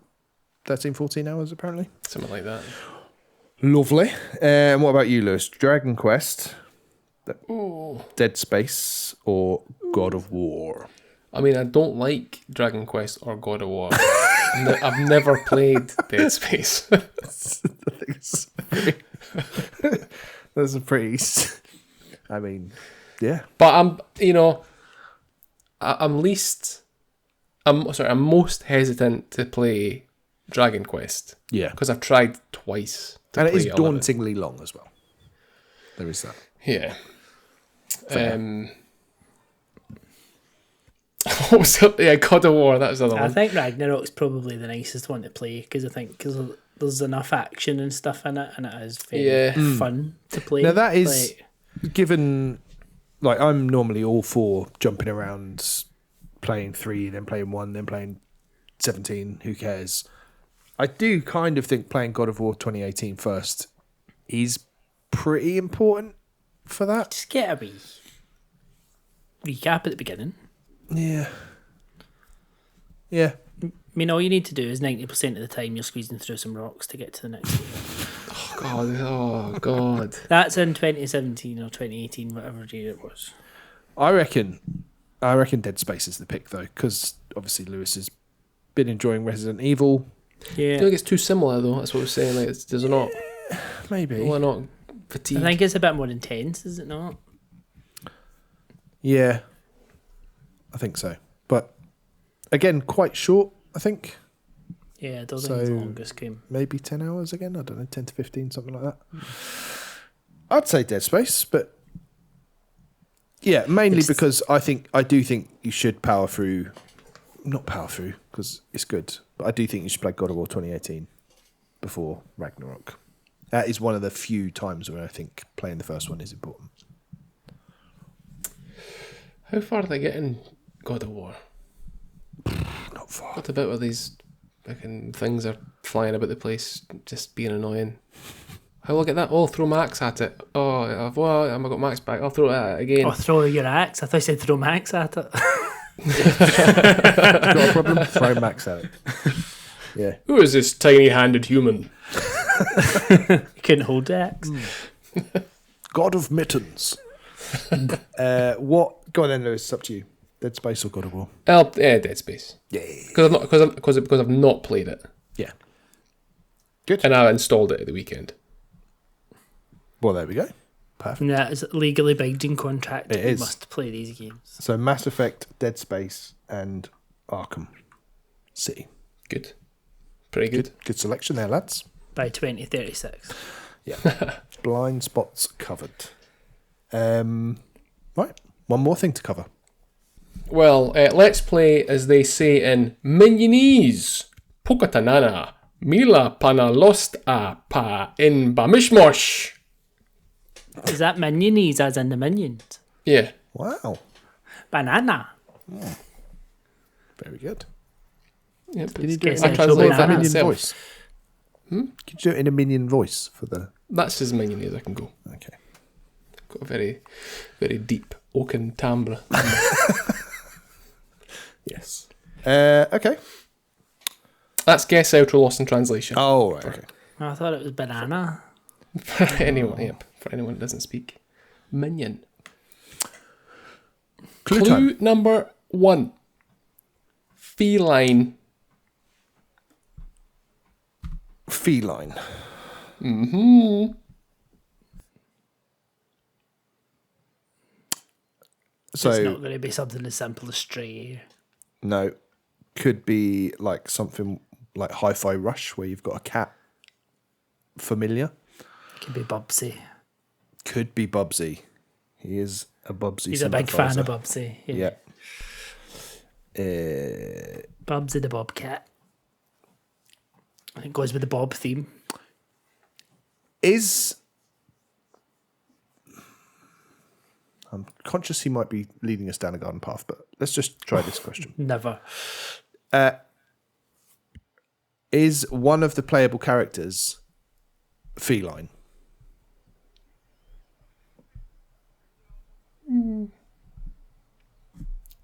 13, 14 hours apparently. Something like that. Lovely. And what about you, Lewis? Dragon Quest, Ooh. Dead Space, or God of War? I mean, I don't like Dragon Quest or God of War. I've never played Dead Space. That's a pretty... I mean, yeah. But I'm most hesitant to play Dragon Quest. Yeah. Because I've tried twice to And it play is all of it. dauntingly long as well. There is that. Yeah. What was it? Yeah, God of War. That was the other I one. think Ragnarok's probably the nicest one to play because I think there's enough action and stuff in it, and it is very fun to play. Now that is, given, like, I'm normally all for jumping around, playing 3, then playing 1, then playing 17, who cares? I do kind of think playing God of War 2018 first is pretty important for that. just get a wee recap at the beginning. Yeah. Yeah. I mean, all you need to do is 90% of the time you're squeezing through some rocks to get to the next one. Oh God. That's in 2017 or 2018, whatever year it was. I reckon Dead Space is the pick, though, because obviously Lewis has been enjoying Resident Evil. I Yeah. feel like it's too similar though. That's what we're saying. Like, there's not. Maybe. We're not fatigued. I think it's a bit more intense, is it not? Yeah. I think so. But again, quite short, I think. Yeah, I don't think it's the So- longest game. Maybe 10 hours again. I don't know, 10 to 15, something like that. I'd say Dead Space, but yeah, mainly because I do think you should power through, not power through because it's good, but I do think you should play God of War 2018 before Ragnarok. That is one of the few times where I think playing the first one is important. How far are they getting God of War? Not far. What about where these fucking things are flying about the place, just being annoying? How will I get that? Oh, throw my axe at it. Oh, I've got my axe back. I'll throw it at it again. Or throw your axe. I thought you said throw Max at it. Got a problem? Throw Max at it. Yeah. Who is this tiny-handed human? You couldn't hold the axe. God of Mittens. What? Go on then, Lewis. It's up to you. Dead Space or God of War? Dead Space. Yeah. Because I've not played it, Yeah. Good. and I installed it at the weekend. Well, there we go. Perfect. That is a legally binding contract. It You is. must play these games. So Mass Effect, Dead Space, and Arkham City. Good, pretty good. Good selection there, lads. By 2036. Yeah. Blind spots covered. Right. One more thing to cover. Well, let's play as they say in Minionese. Pokatanana. Mila pana lost a pa in Bamishmosh. Is that minions as in the minions? Yeah. Wow. Banana. Very good. Yeah, Can you do it It's in I a translate banana. that minion myself. voice? Can you do it in a minion voice for the... That's as Minionese I can go. Okay. Got a very, very deep Oaken Timbre. Yes. Okay. That's guess outro lost in translation. Oh, right. Okay. I thought it was banana. For anyone that doesn't speak Minion. Clue Clue time. number 1. Feline. Feline. So, It's not going to be something as simple as stray. no. Could be like something like Hi-Fi Rush, where you've got a cat familiar. It could be Bubsy. Could be Bubsy. He is a Bubsy He's a big fan of sympathiser. Bubsy. Yeah. Bubsy the Bobcat. I think it goes with the Bob theme. I'm conscious he might be leading us down a garden path, but let's just try this question. Never. Is one of the playable characters feline?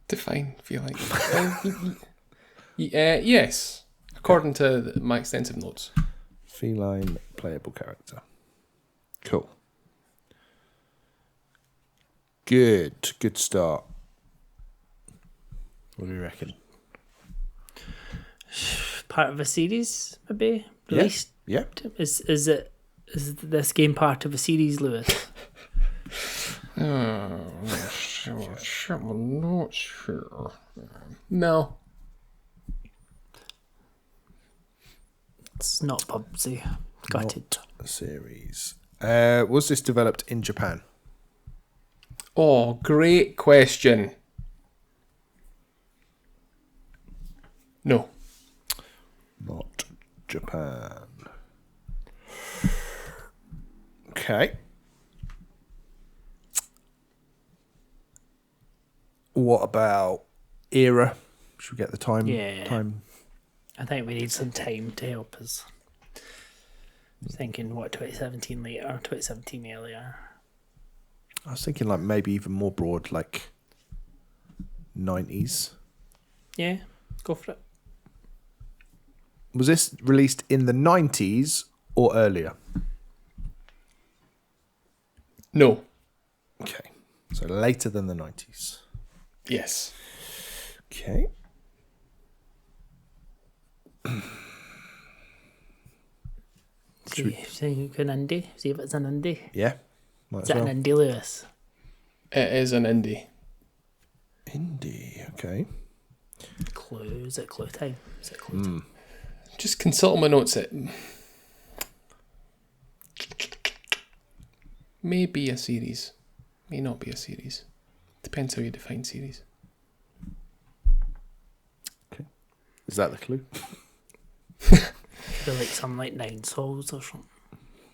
Define feline. Yes. According to my extensive notes. Feline playable character. Cool. Good start. What do you reckon? Part of a series, maybe? Released? Yeah. Is this game part of a series, Lewis? I'm not sure. No. It's not Bubsy. Got it. A series. Was this developed in Japan? Oh, great question. No. Not Japan. Okay. What about era? Should we get the time? Yeah. Time. I think we need some time to help us. Thinking, 2017 later, 2017 earlier. I was thinking like maybe even more broad, like 90s. Yeah, go for it. Was this released in the 90s or earlier? No. Okay. So later than the 90s. Yes. Okay. See if it's an indie. See if it's an indie. Yeah. Might Is as it well. an indie, Lewis? It is an indie. Indie. Okay. Clue. Is it clue time? Is it clue time? Just consult my notes. It may be a series. May not be a series. Depends how you define series. Okay. Is that the clue? Could be like something like Nine Souls or something.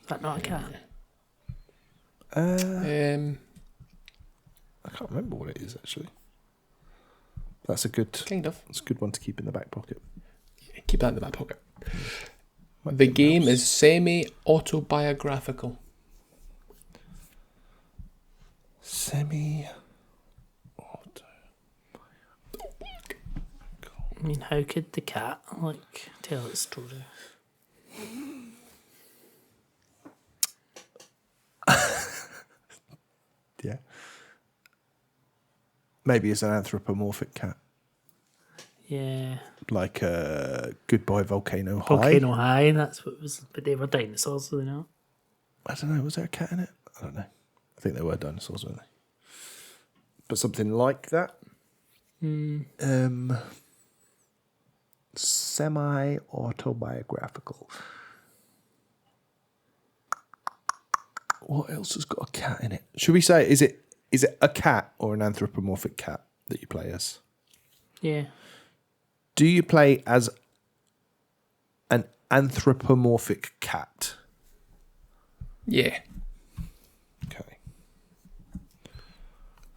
Is that not a cat? I can't remember what it is actually. That's a good Kind of. That's a good one to keep in the back pocket. Keep that in the back pocket. The game is semi-autobiographical. Semi. I mean, how could the cat like tell its story? Yeah. Maybe it's an anthropomorphic cat, Yeah, like Goodbye Volcano High. Volcano High. That's what it was. But they were dinosaurs, were they not? I don't know. Was there a cat in it? I don't know. I think there were dinosaurs, weren't they? But something like that. Semi-autobiographical. What else has got a cat in it? Should we say is it a cat or an anthropomorphic cat that you play as? Yeah. Do you play as an anthropomorphic cat? Yeah, Okay.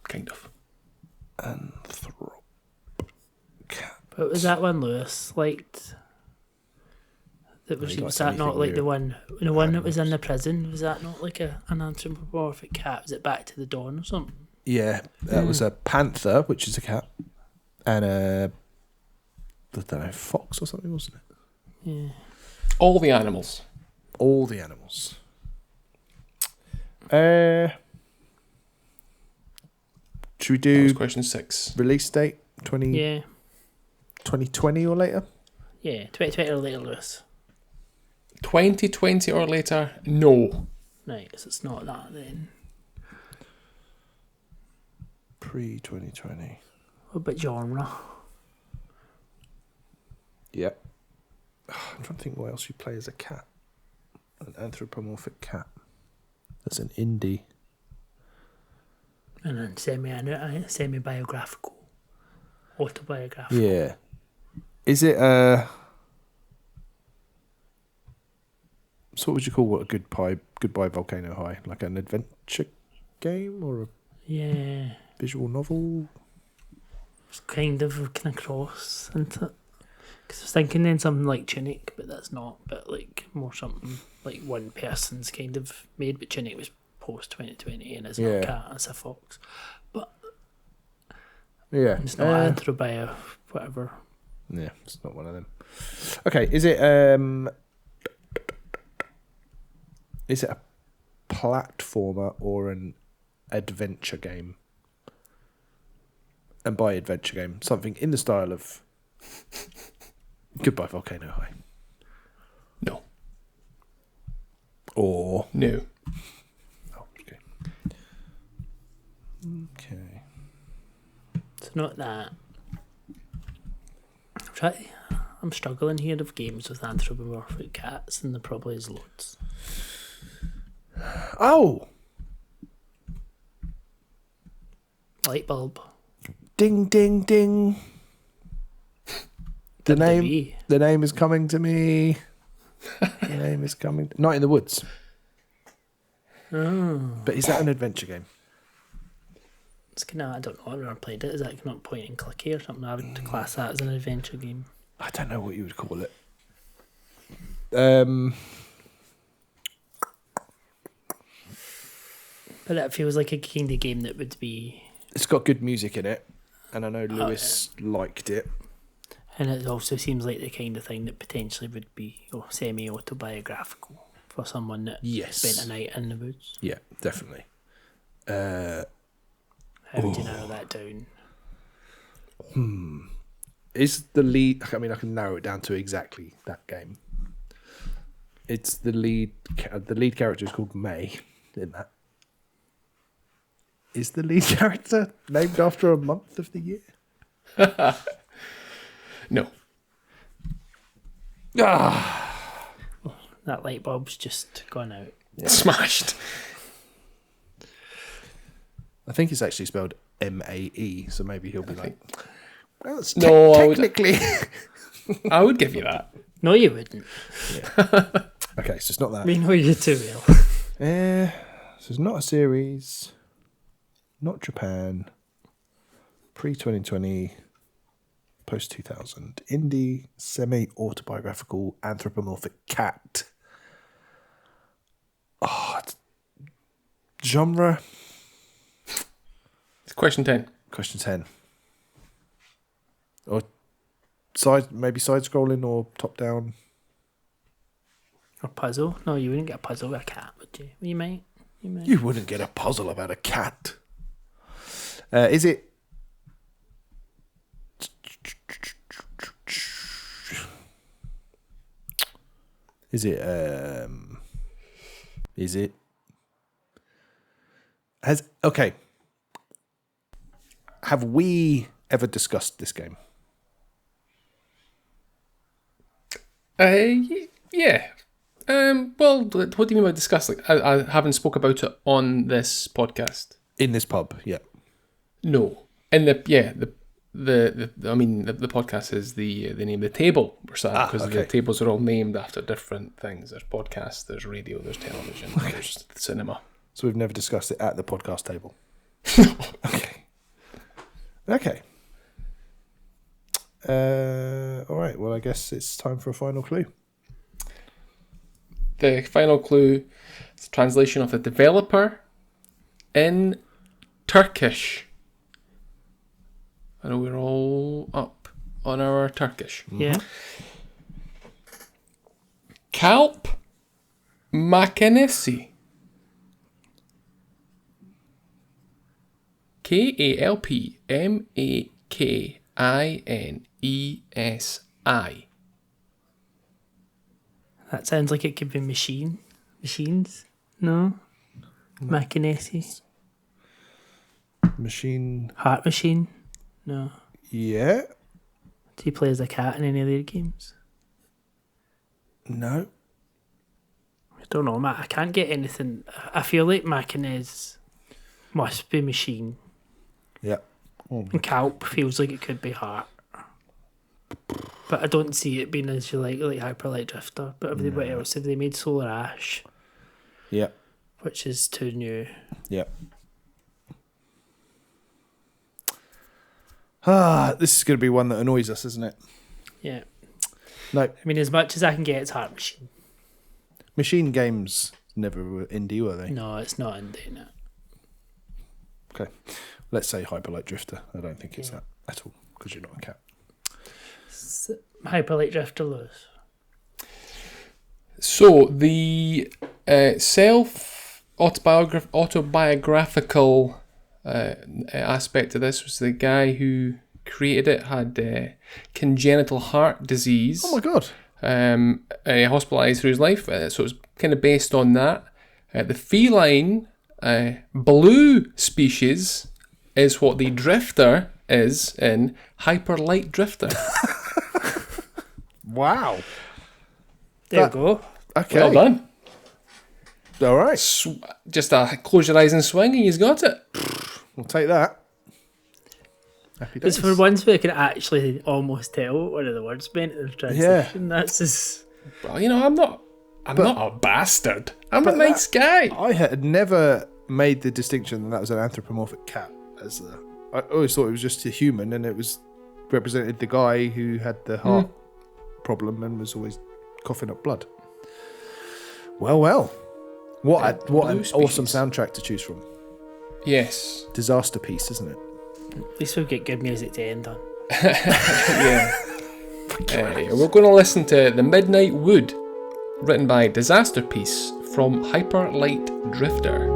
kind of. Cat. But was that one Lewis liked? That was, he was likes that not anything like with the one that was in the prison? Was that not like an anthropomorphic cat? Was it Back to the Dawn or something? Yeah, that was a panther, which is a cat, and a I don't know, fox or something, wasn't it? Yeah. All the animals. All the animals. Should we That do was question 6. release date 2020 Yeah. or later? Yeah. 2020 or later, Lewis. 2020 or later? No. Right, so it's not that then. Pre 2020. What about genre? Yep. I'm trying to think what else you play as a cat. An anthropomorphic cat. That's an indie. And then semi-biographical. Autobiographical. Yeah. Is it so what would you call what a Goodbye Volcano High? Like an adventure game or a Yeah. visual novel? It's kind of cross, isn't it? Because I was thinking then something like Tunic, but that's not. But like more something like one person's kind of made, but Tunic was post 2020 and it's not a cat, it's a fox. But Yeah. it's not anthropobio, whatever. Yeah, it's not one of them. Okay, is it a platformer or an adventure game? And by adventure game, something in the style of Goodbye Volcano High. No. Or No. oh, okay. Okay. It's not that. I'm struggling here of games with anthropomorphic cats, and there probably is loads. Oh, Light bulb. ding ding ding. The name is coming to me. The name is coming. Night in the Woods. Oh. But is that an adventure game? It's kind of, I don't know, I've never played it. Is that not point and clicky or something? I would class that as an adventure game. I don't know what you would call it. But it feels like a kind of game that would be... It's got good music in it, and I know Lewis liked it. And it also seems like the kind of thing that potentially would be semi-autobiographical for someone that spent a night in the woods. Yeah, definitely. How would you narrow that down? Is the lead... I mean, I can narrow it down to exactly that game. It's the lead character is called May in that. Is the lead character named after a month of the year? No. Ah, That light bulb's just gone out. Smashed. I think it's actually spelled MAE, so maybe he'll be like, well, it's No, technically. I would give you that. No, you wouldn't. Okay, so it's not that. We know you too well. So it's not a series, not Japan, pre 2020. post 2000, indie, semi-autobiographical, anthropomorphic cat. Genre? It's question 10. Question 10. Or maybe side-scrolling or top-down. Or puzzle? No, you wouldn't get a puzzle with a cat, would you? You might. You wouldn't get a puzzle about a cat. Is it... Is it... Okay. Have we ever discussed this game? Yeah. Well, what do you mean by discuss? Like, I haven't spoke about it on this podcast. In this pub, yeah. No. In the podcast is the name of the table we're sat at, because the tables are all named after different things. There's podcasts, there's radio, there's television, there's cinema. So we've never discussed it at the podcast table. Okay. All right. Well, I guess it's time for a final clue. The final clue is the translation of the developer in Turkish. I know we're all up on our Turkish. Yeah. Kalp makinesi. KALPMAKINESI. That sounds like it could be machines. No? Machinesi. Machine. Heart machine. No. Yeah. Do you play as a cat in any of their games? No. I don't know, Matt. I can't get anything. I feel like Machinez must be machine. Yeah. And Kalp feels like it could be heart. But I don't see it being as you like Hyper Light Drifter. But everybody else, have they made Solar Ash? Yeah. Which is too new. Yeah. This is going to be one that annoys us, isn't it? Yeah. No. I mean, as much as I can get, it's Heart Machine. Machine Games never were indie, were they? No, it's not indie, no. Okay. Let's say Hyper Light Drifter. I don't think it's that at all, because you're not a cat. Hyper Light Drifter Lewis. So the autobiographical aspect of this was the guy who created it had congenital heart disease. Oh my god! Hospitalised through his life, so it was kind of based on that. The feline blue species is what the drifter is in Hyper Light Drifter. Wow! There you go. Okay. Well done. All right. Just close your eyes and swing, and you've got it. We'll take that. Happy days. It's for once we can actually almost tell what one of the words meant in the translation. That's just... Well, I'm not a bastard. I'm a nice guy. I had never made the distinction that was an anthropomorphic cat. I always thought it was just a human, and it was represented the guy who had the heart problem and was always coughing up blood. Well. What an awesome soundtrack to choose from. Yes. Disaster piece, isn't it? At least we'll get good music to end on. Yeah. We're going to listen to The Midnight Wood, written by Disaster Piece from Hyper Light Drifter.